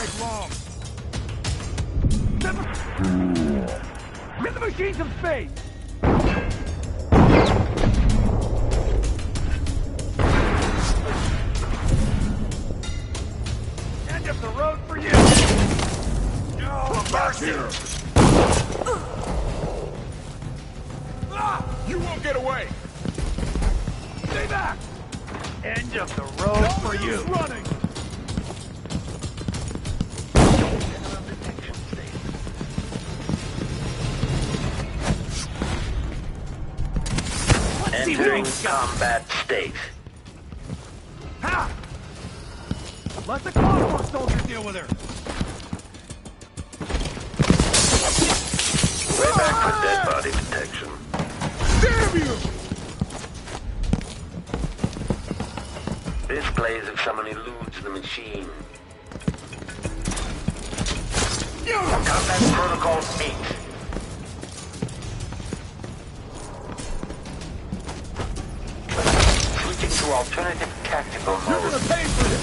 take long. Give the machine some space! End of the road for you! No mercy! You won't get away! Stay back! End of the road for you! Running! Entering combat state. Ha! Let the Cosmos soldier deal with her! Way back for dead body protection. Damn you! This plays if someone eludes the machine. Combat Protocol 8. Switching to alternative tactical mode. You're gonna pay for this!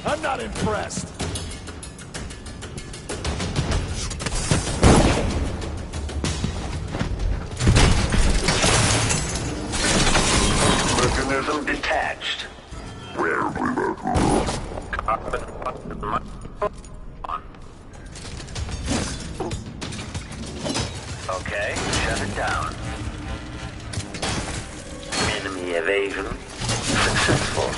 I'm not impressed. Mechanism detached. Where we were. Okay, shut it down. Enemy evasion successful.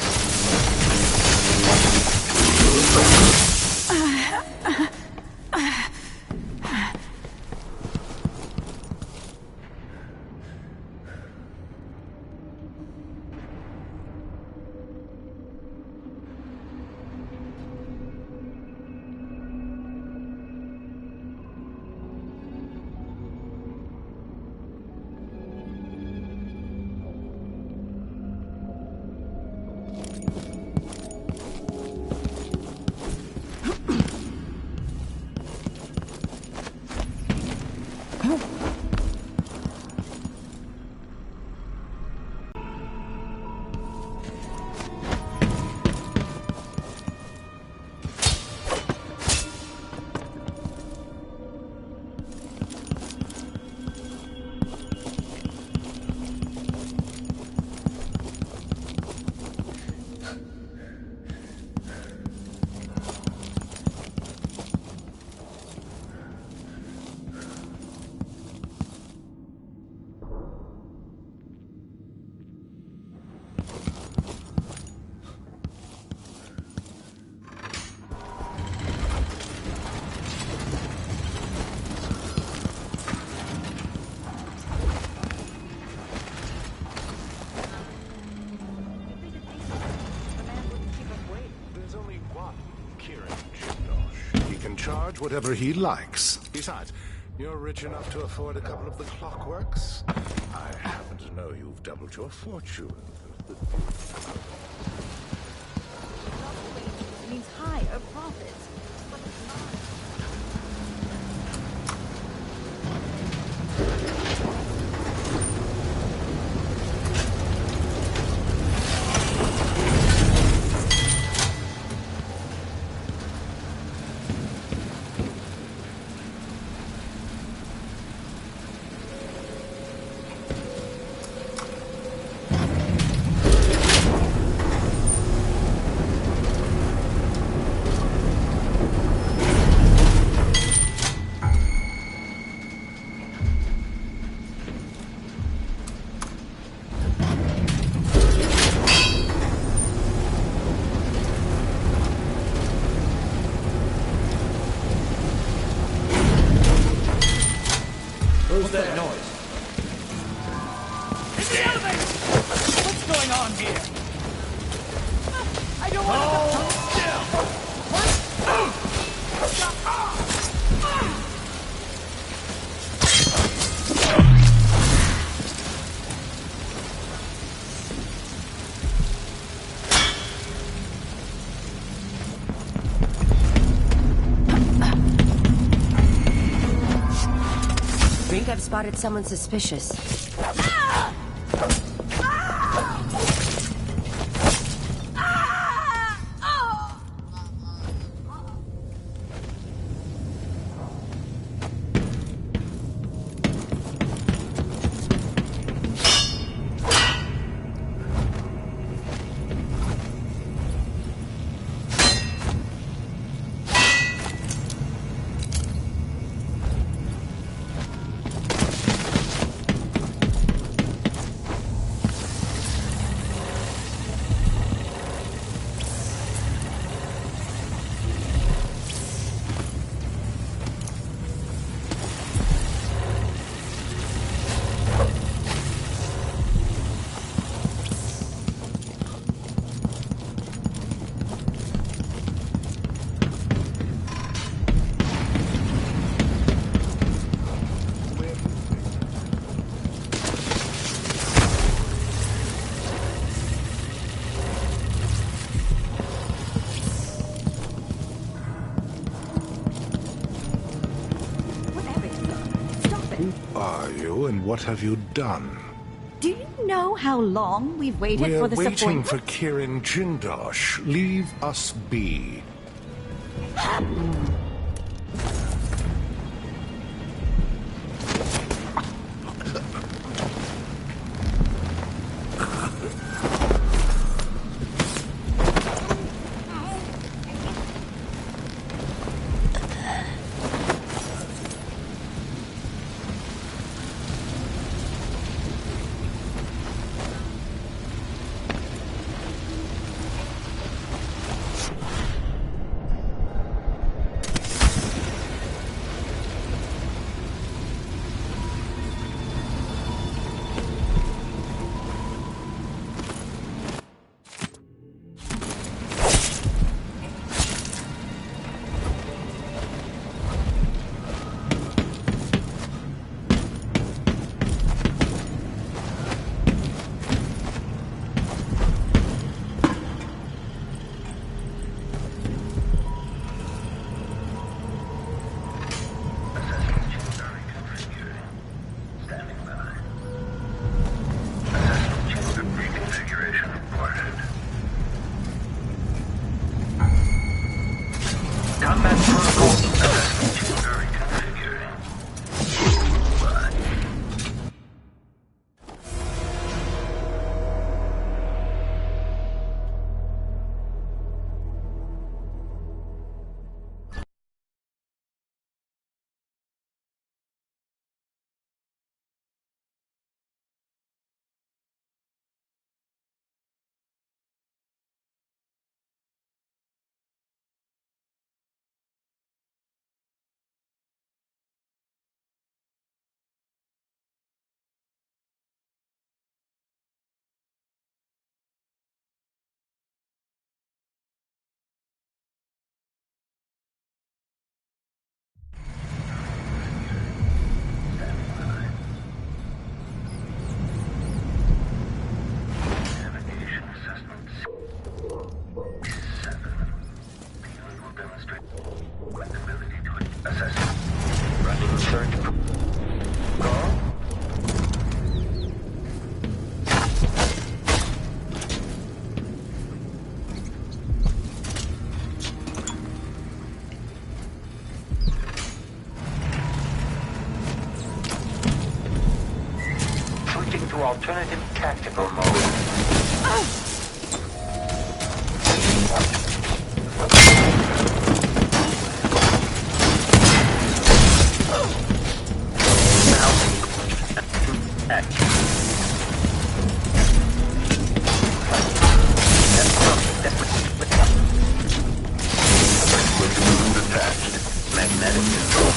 Charge whatever he likes. Besides, you're rich enough to afford a couple of the clockworks. I happen to know you've doubled your fortune. It means higher profits. What's that noise? It's the elevator! What's going on here? I don't want to go. Think I've spotted someone suspicious. you and what have you done? Do you know how long we've waited We're for this waiting appointment? for Kirin Jindosh. Leave us be. Combat protocol assessment chamber reconfiguring. Navigation assessment 7. Payload will demonstrate ability to assess. Running search protocol. Switching to alternative tactical mode. Attached. Magnetic control.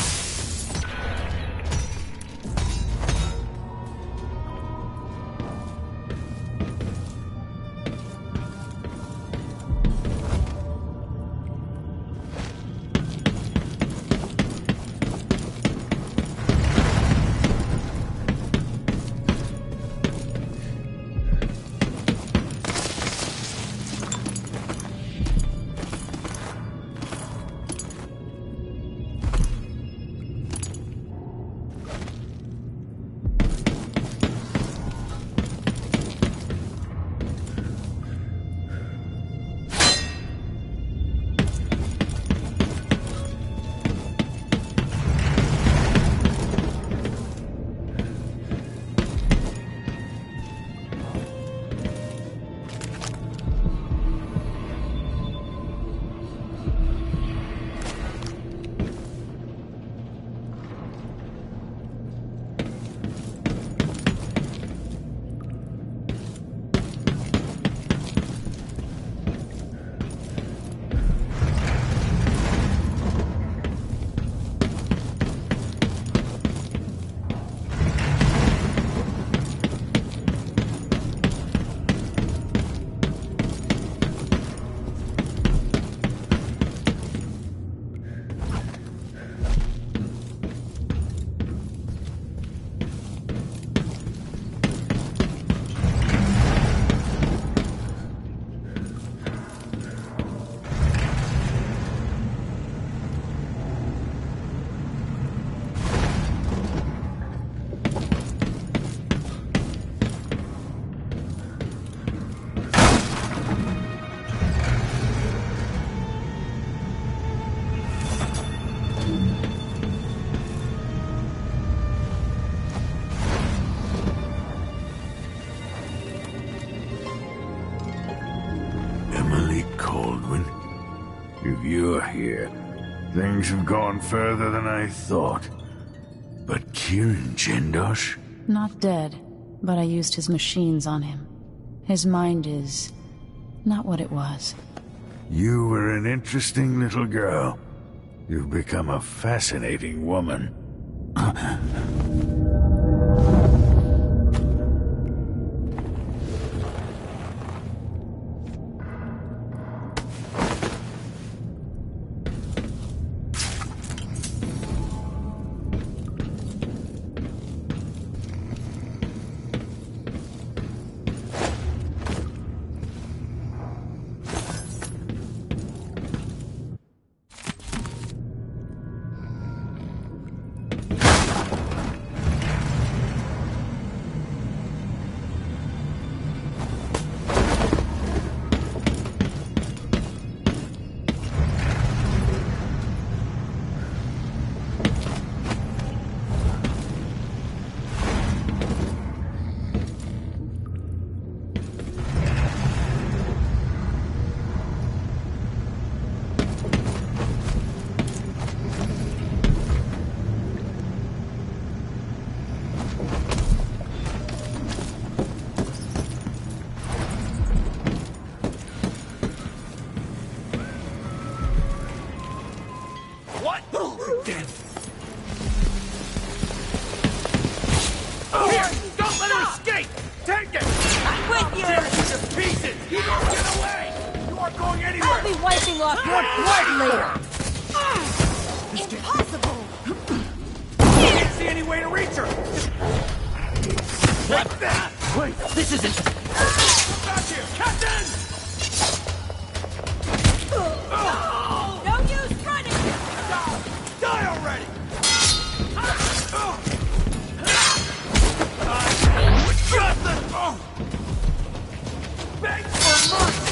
If you're here, things have gone further than I thought. But Kirin Jindosh? Not dead, but I used his machines on him. His mind is not what it was. You were an interesting little girl. You've become a fascinating woman. What? Damn. Here! Don't let her escape! Take it! I'm with you! Tear it to pieces! You don't get away! You aren't going anywhere! I'll be wiping off your blood later! Impossible! I can't see any way to reach her! Like that! Wait, this isn't... Back here! Captain! No use running! Die already! Just the... Beg for mercy!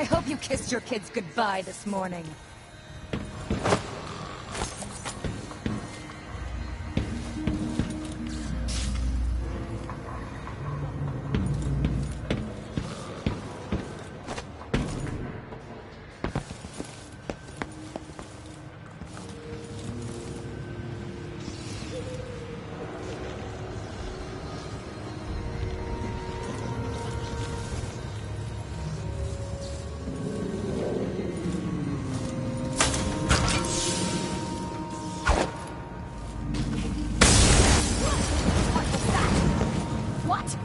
hope you kissed your kids goodbye this morning. What?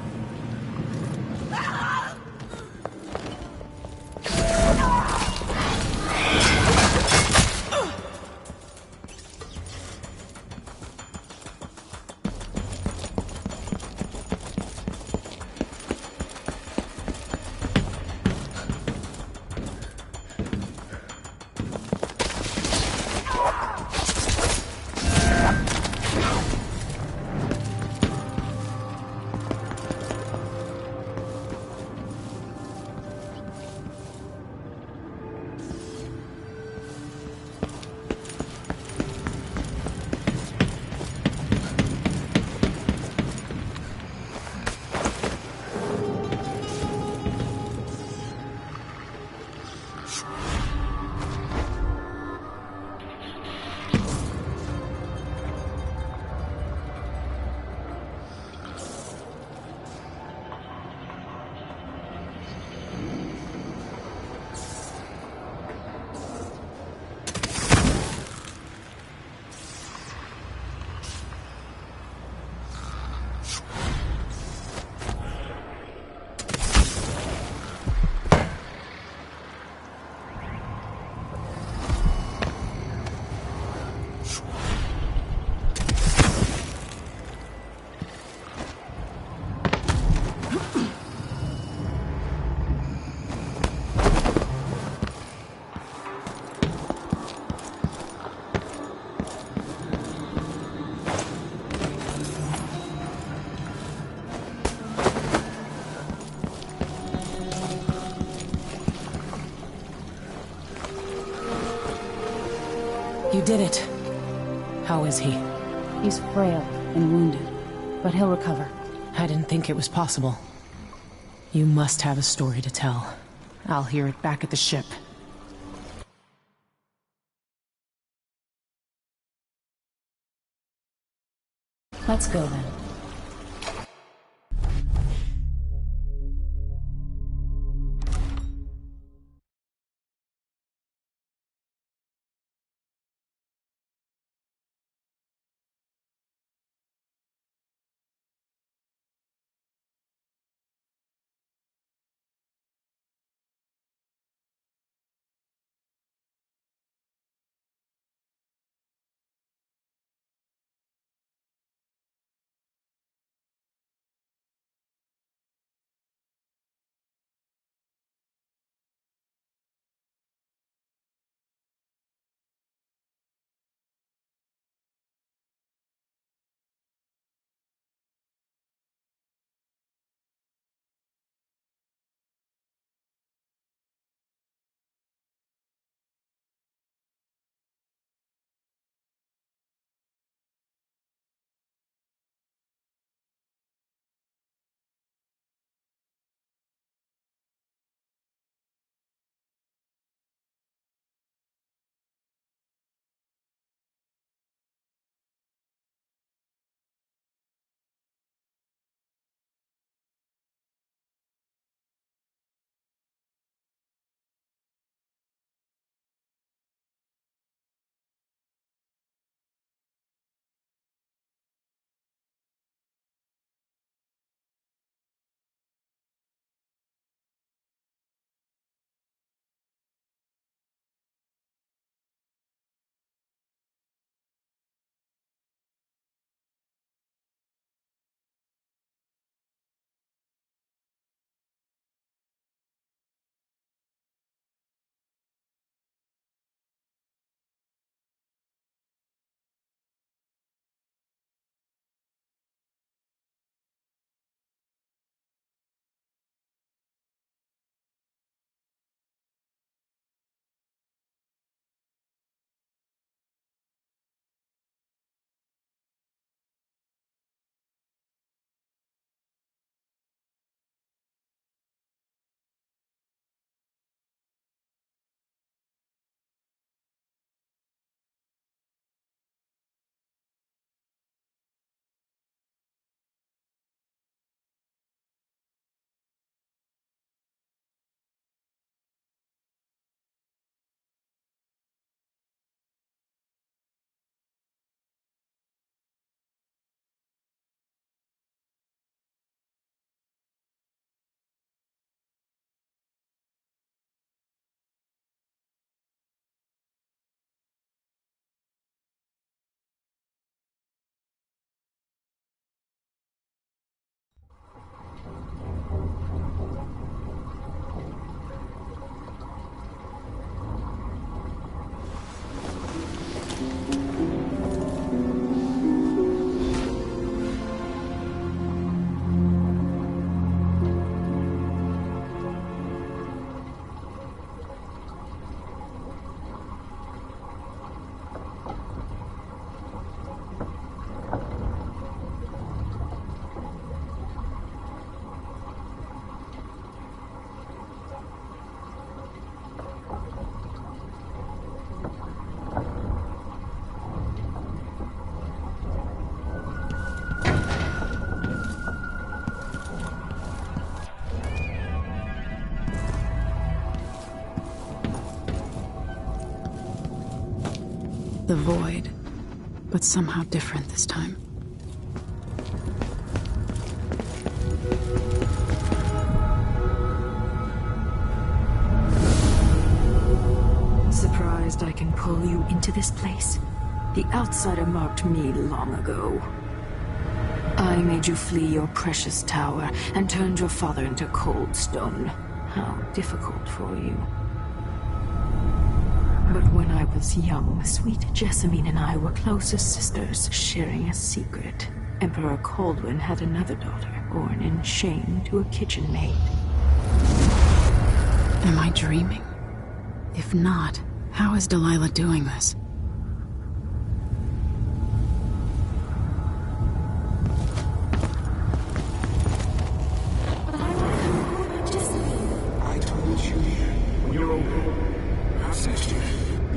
You did it. How is he? He's frail and wounded, but he'll recover. I didn't think it was possible. You must have a story to tell. I'll hear it back at the ship. Let's go then. the Void, but somehow different this time. Surprised I can pull you into this place? The Outsider marked me long ago. I made you flee your precious tower and turned your father into cold stone. How difficult for you. But when I was young, sweet Jessamine and I were close as sisters, sharing a secret. Emperor Kaldwin had another daughter, born in shame to a kitchen maid. Am I dreaming? If not, how is Delilah doing this? I told you when you're older. How's next year?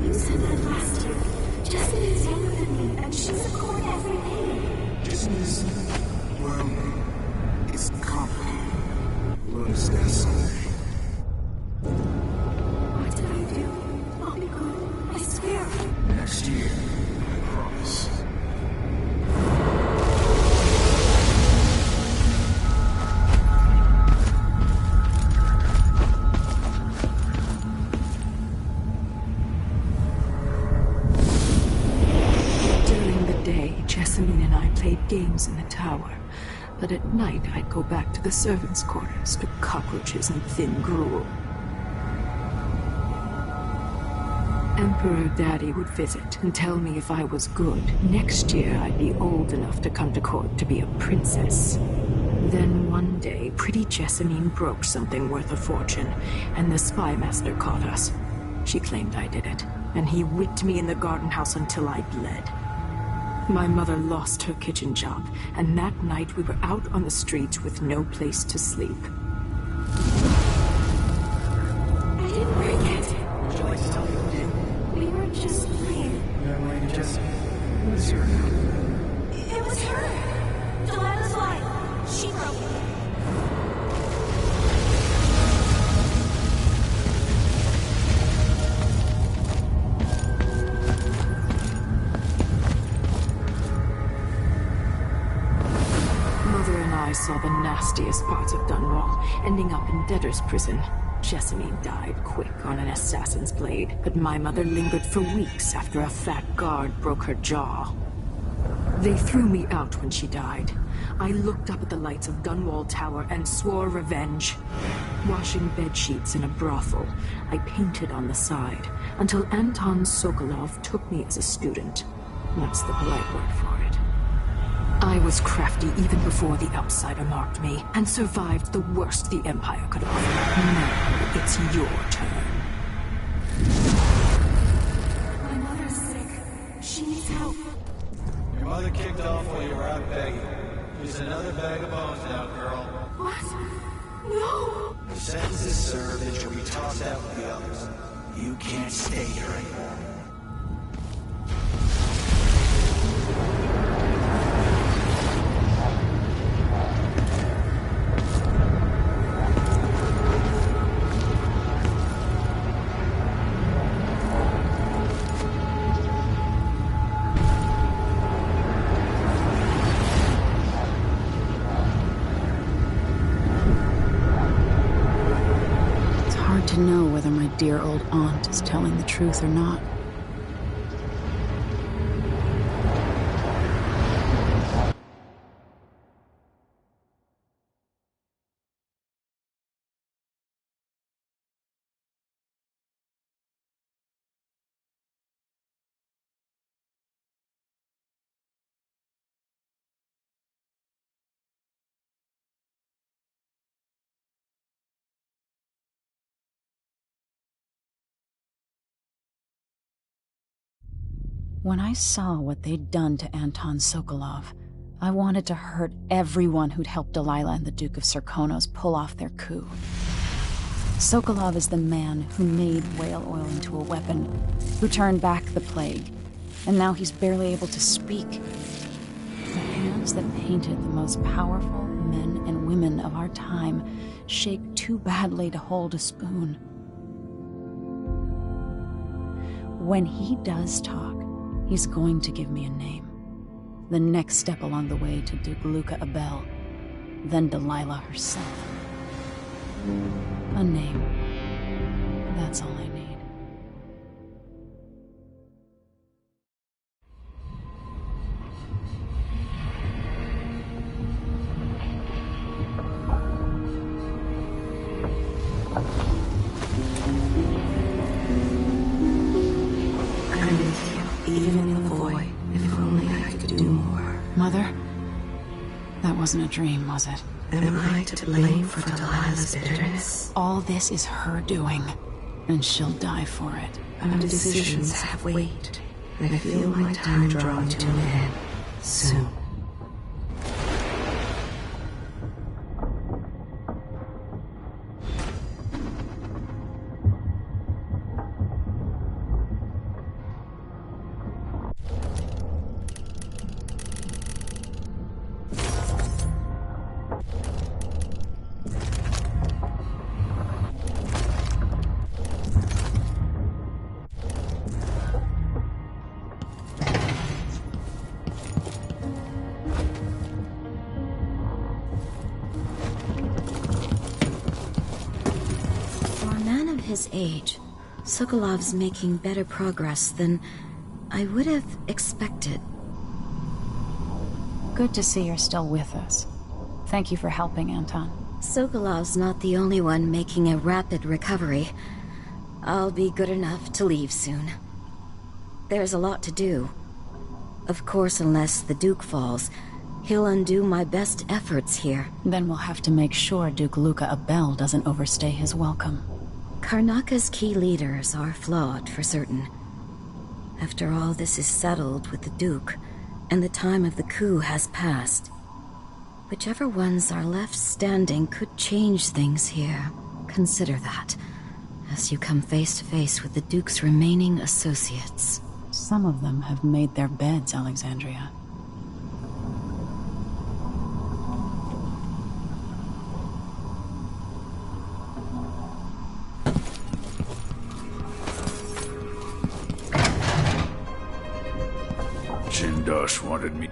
You said that last year. Jessamine is younger than me, and she's a court every day. Business, well, it's complicated. We'll discuss someday. What did I do? I'll be good. I swear. Next year, I promise. During the day, Jessamine and I played games in the tower. But at night, I'd go back to the servants' quarters to cockroaches and thin gruel. Emperor Daddy would visit and tell me if I was good. Next year, I'd be old enough to come to court to be a princess. Then one day, pretty Jessamine broke something worth a fortune, and the spy master caught us. She claimed I did it, and he whipped me in the garden house until I bled. My mother lost her kitchen job, and that night we were out on the streets with no place to sleep. I didn't break it. Would you like to tell me who did? We were just playing. You're playing Jesse. Who's your It was her. Delilah's wife. She broke it. Mother and I saw the nastiest parts of Dunwall, ending up in debtor's prison. Jessamine died quick on an assassin's blade, but my mother lingered for weeks after a fat guard broke her jaw. They threw me out when she died. I looked up at the lights of Dunwall Tower and swore revenge. Washing bed sheets in a brothel, I painted on the side, until Anton Sokolov took me as a student. That's the polite word for it. I was crafty even before the Outsider marked me, and survived the worst the Empire could offer. Now it's your turn. My mother's sick. She needs help. Your mother kicked off while you were out begging. She's another bag of bones now, girl. What? No! The sentence is served and you'll be tossed out with the others. You can't stay here anymore. To know whether my dear old aunt is telling the truth or not. When I saw what they'd done to Anton Sokolov, I wanted to hurt everyone who'd helped Delilah and the Duke of Serkonos pull off their coup. Sokolov is the man who made whale oil into a weapon, who turned back the plague, and now he's barely able to speak. The hands that painted the most powerful men and women of our time shake too badly to hold a spoon. When he does talk, He's going to give me a name. The next step along the way to Duke Luca Abel, then Delilah herself. A name. That's all I need. I'm with you, even in the void. If only I could do more. Mother? That wasn't a dream, was it? Am I to blame for Delilah's bitterness? All this is her doing, and she'll die for it. Our decisions have weight. I feel my time drawing to an end soon. His age, Sokolov's making better progress than I would have expected. Good to see you're still with us. Thank you for helping, Anton. Sokolov's not the only one making a rapid recovery. I'll be good enough to leave soon. There's a lot to do. Of course, unless the Duke falls, he'll undo my best efforts here. Then we'll have to make sure Duke Luca Abel doesn't overstay his welcome. Karnaka's key leaders are flawed, for certain. After all this is settled with the Duke, and the time of the coup has passed, whichever ones are left standing could change things here. Consider that, as you come face to face with the Duke's remaining associates. Some of them have made their beds, Alexandria. Jindosh wanted me.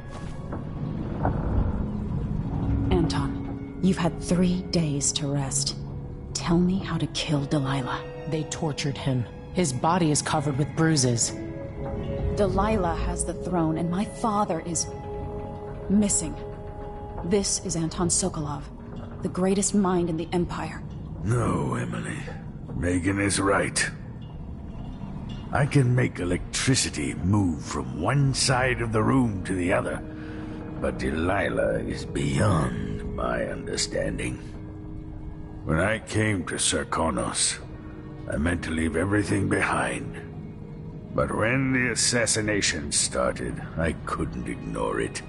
Anton, you've had 3 days to rest. Tell me how to kill Delilah. They tortured him. His body is covered with bruises. Delilah has the throne, and my father is missing. This is Anton Sokolov, the greatest mind in the Empire. No, Emily. Megan is right. I can make electricity move from one side of the room to the other, but Delilah is beyond my understanding. When I came to Serkonos, I meant to leave everything behind. But when the assassination started, I couldn't ignore it.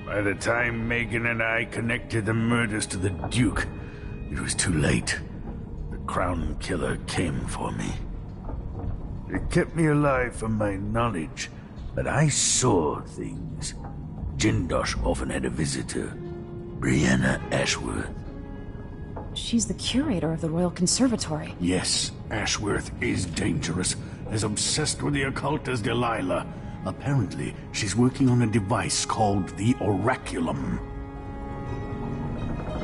By the time Megan and I connected the murders to the Duke, it was too late. The Crown Killer came for me. It kept me alive from my knowledge, but I saw things. Jindosh often had a visitor, Brianna Ashworth. She's the curator of the Royal Conservatory. Yes, Ashworth is dangerous, as obsessed with the occult as Delilah. Apparently, she's working on a device called the Oraculum.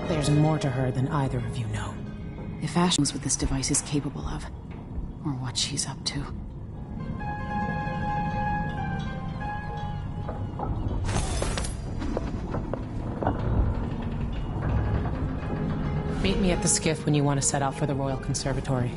There's more to her than either of you know. If Ash knows what this device is capable of, or what she's up to. Meet me at the skiff when you want to set out for the Royal Conservatory.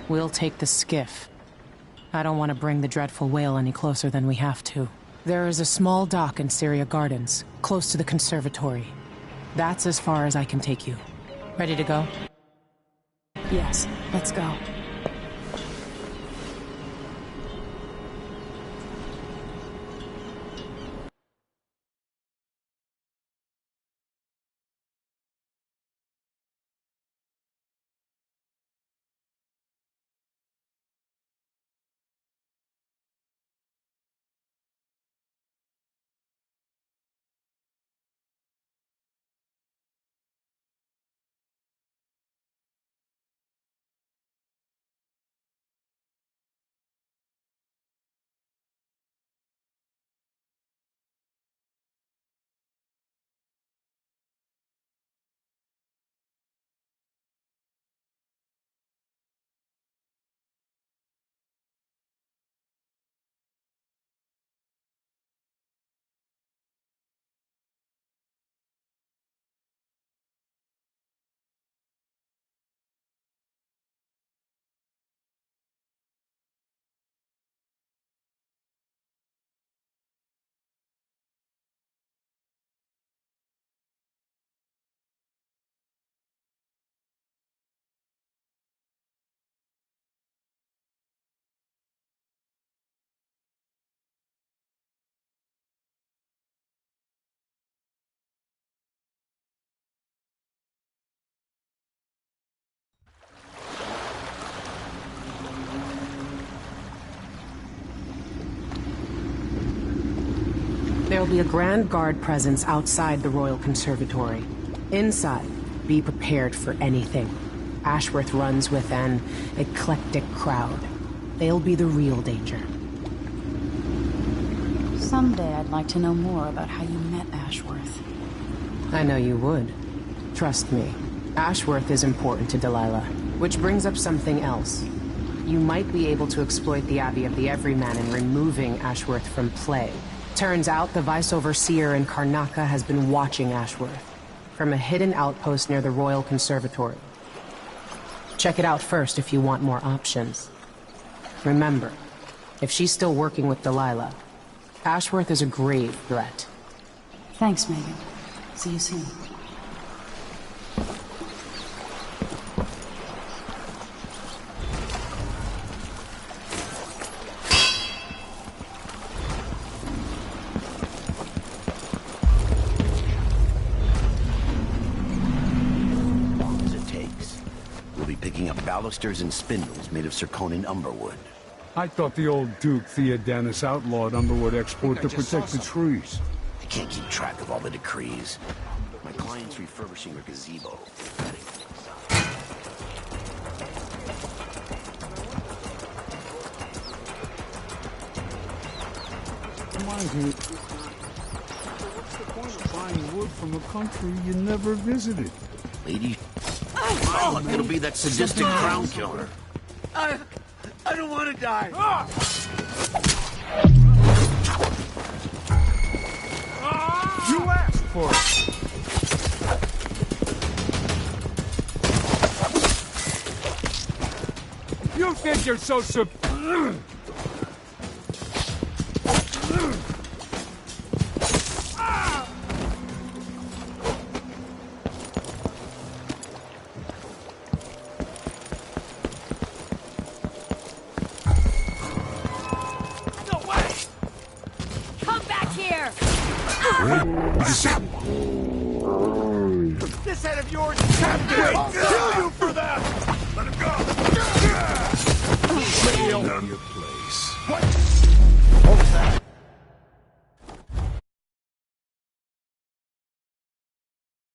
We'll take the skiff. I don't want to bring the dreadful whale any closer than we have to. There is a small dock in Syria Gardens, close to the conservatory. That's as far as I can take you. Ready to go? Yes, let's go. There'll be a Grand Guard presence outside the Royal Conservatory. Inside, be prepared for anything. Ashworth runs with an eclectic crowd. They'll be the real danger. Someday I'd like to know more about how you met Ashworth. I know you would. Trust me. Ashworth is important to Delilah. Which brings up something else. You might be able to exploit the Abbey of the Everyman in removing Ashworth from play. Turns out the Vice Overseer in Karnaca has been watching Ashworth from a hidden outpost near the Royal Conservatory. Check it out first if you want more options. Remember, if she's still working with Delilah, Ashworth is a grave threat. Thanks, Megan. See you soon. Balusters and spindles made of Serkonan umberwood. I thought the old Duke Theodanis outlawed umberwood export to protect the trees. I can't keep track of all the decrees. My client's refurbishing her gazebo. Reminds me, what's the point of buying wood from a country you never visited? Lady... Oh, look, it'll be that sadistic crown killer. I don't want to die. You asked for it. You think you're so This head of yours is captive! I'll kill you for that! Let him go!